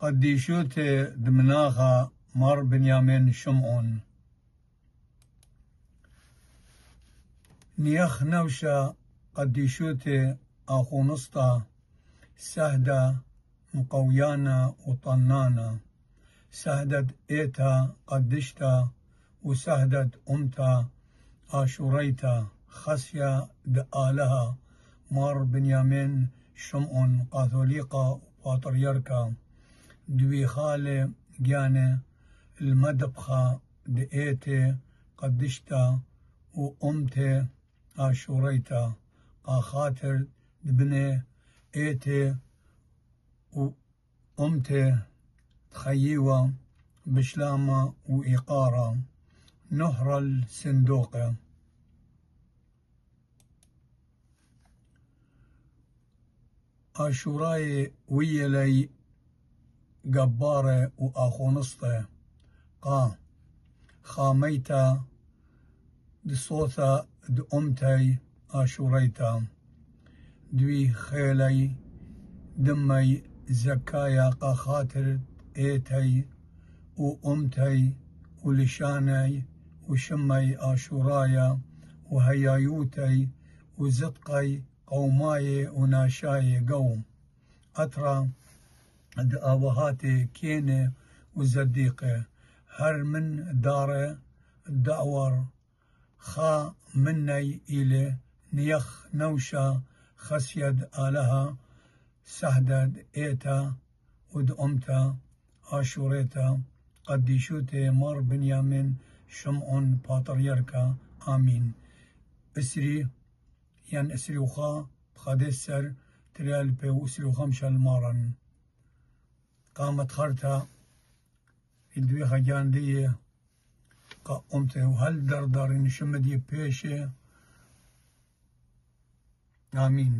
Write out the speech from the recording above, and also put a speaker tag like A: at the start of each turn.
A: قديشوت دمناغا مار بنيامين شمعون نيخ نوشا قديشوت أخونسطا سهدة مقويانا وطنانا سهدت إيتا قدشتا وسهدت أمتا آشوريتا خسيا دآلها مار بنيامين شمعون قاثوليقا وباطريركا دوي خالي جاني المدبخة دئيتي قدشتا وأمتي آشوريتا قاخاتر دبني إيتي وأمتي تخييوة بشلامة وإيقارة نهر الصندوق آشوراي ويلي جبارة وأخونسطة قا خاميتا دصوثا دأمتي آشوريتا دوي خيلي دمي زكايا قا خاطر ايتي وأمتي ولشاني وشمي آشورايا وهيايوتي وزدقي قوماي وناشاي قوم أترى دآوهاتي كيني وزديقي هر من دار الدعور خا مني إلي نيخ نوشا خسيد آلها سهدد إيتا ودأمتا آشوريتا قديشوتي مار بنيامين شمعون باطريركا آمين اسري يعني اسري وخا بخادسر تريال بي واسري وخمشة المارن قامت خرتا الدوي خجان دي قامت وهل دردار نشمدي بيشي آمين.